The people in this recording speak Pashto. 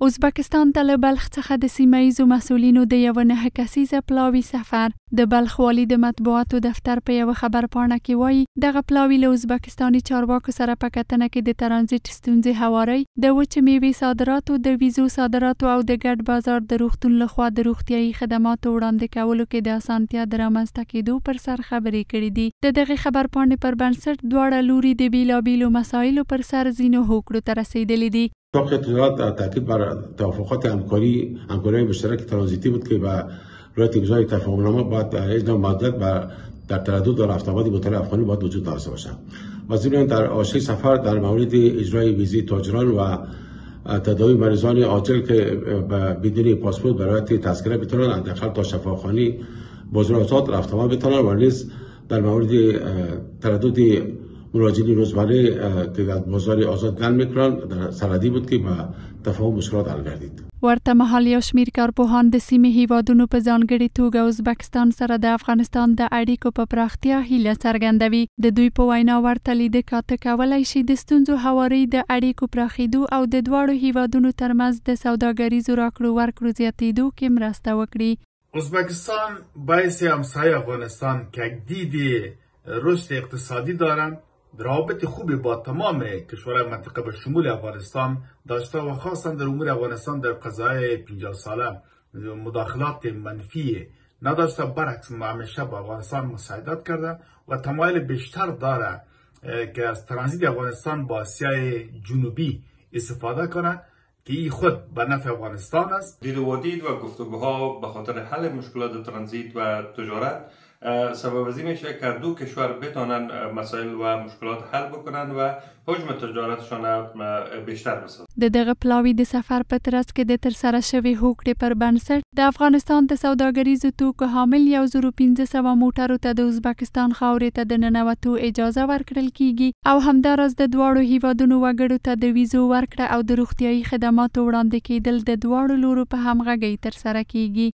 ازبکستان ته له بلخ څخه د سیمه ییزو مسؤلینو د یو 9 کسیزه پلاوي سفر. د بلخ والي د مطبوعاتو دفتر په یو خبرپاڼه کې وایي دغه پلاوي له ازبکستاني چارواکو سره په کتنه کې د ترانزیت ستونزې هواري، د وچې میوې صادراتو، د ویزو صادراتو او د ګډ بازار د روغتون لخوا د روغتیايي خدماتو وړاندې کولو کې د اسانتیا د رامنځته کېدو پر سر خبرې کړې دي. د دغه خبرپاڼې پر بنسټ دواړه لوري د بیلابیلو مسایلو پر سر ځینو هوکړو ته رسیدلي دي. اتفاق تجارت تاکید بر توافقات همکاری مشترک ترانزیتی بود که با روی امضای تفاهمنامه باید اجرا معدل در تردد و رفت آمد مطالعه افغانی باید وجود داشته باشد. و ضمن در حاشیه سفر در مورد اجرای ویزی تاجران و تداوی مریضان عاجل که بدون پاسپورت برای تذکره بتوانند حداقل تا شفاخانه بازار آزاد رفت آمد بتوانند و نیز در مورد تردد مراجعین روزمره که در بازار آزاد گل میکنند در سرحدی بود که با تفاهم مشکلات حل گردید. ورته مهال یو شمیر کارپوهان د سیمې هیوادونو په ځانګړي توګه ازبکستان سره د افغانستان د اړیکو په پراختیا هیله څرګندوي. د دوی په وینا ورته لید کاته کولای شي د ستونزو هواري، د اړیکو پراخېدو او د دواړو هیوادونو ترمنځ د سوداګریزو راکړو ورکړو زیاتېدو کې مرسته وکړي. ازبکستان باعث همسایه افغانستان که دید رشد اقتصادی دارند، روابط خوبی با تمام کشورهای منطقه به شمول افغانستان داشته و خاصا در امور افغانستان در قضای 50 ساله مداخلات منفی نداشته، برعکس همیشه با افغانستان مساعدت کرده و تمایل بیشتر داره که از ترانزیت افغانستان با آسیای جنوبی استفاده کنه که این خود به نفع افغانستان است. دید و دید و گفتگوها به خاطر حل مشکلات ترانزیت و تجارت سبب از این میشه که دو کشور بتونن مسائل و مشکلات حل بکنن و حجم تجارتشان بیشتر بسازن. د دغه پلاوي د سفر په ترڅ کې د ترسره شوې هوکړې پر بنسټ د افغانستان د سوداګریزو توکو حامل 1500 موټرو ته د ازبکستان خاورې ته د ننوتو اجازه ورکړل کیږي او همداراز د دواړو هیوادونو وګړو ته د ویزو ورکړه او د روغتیايي خدماتو وړاندې کېدل د دواړو لورو په همغږۍ ترسره کیږي.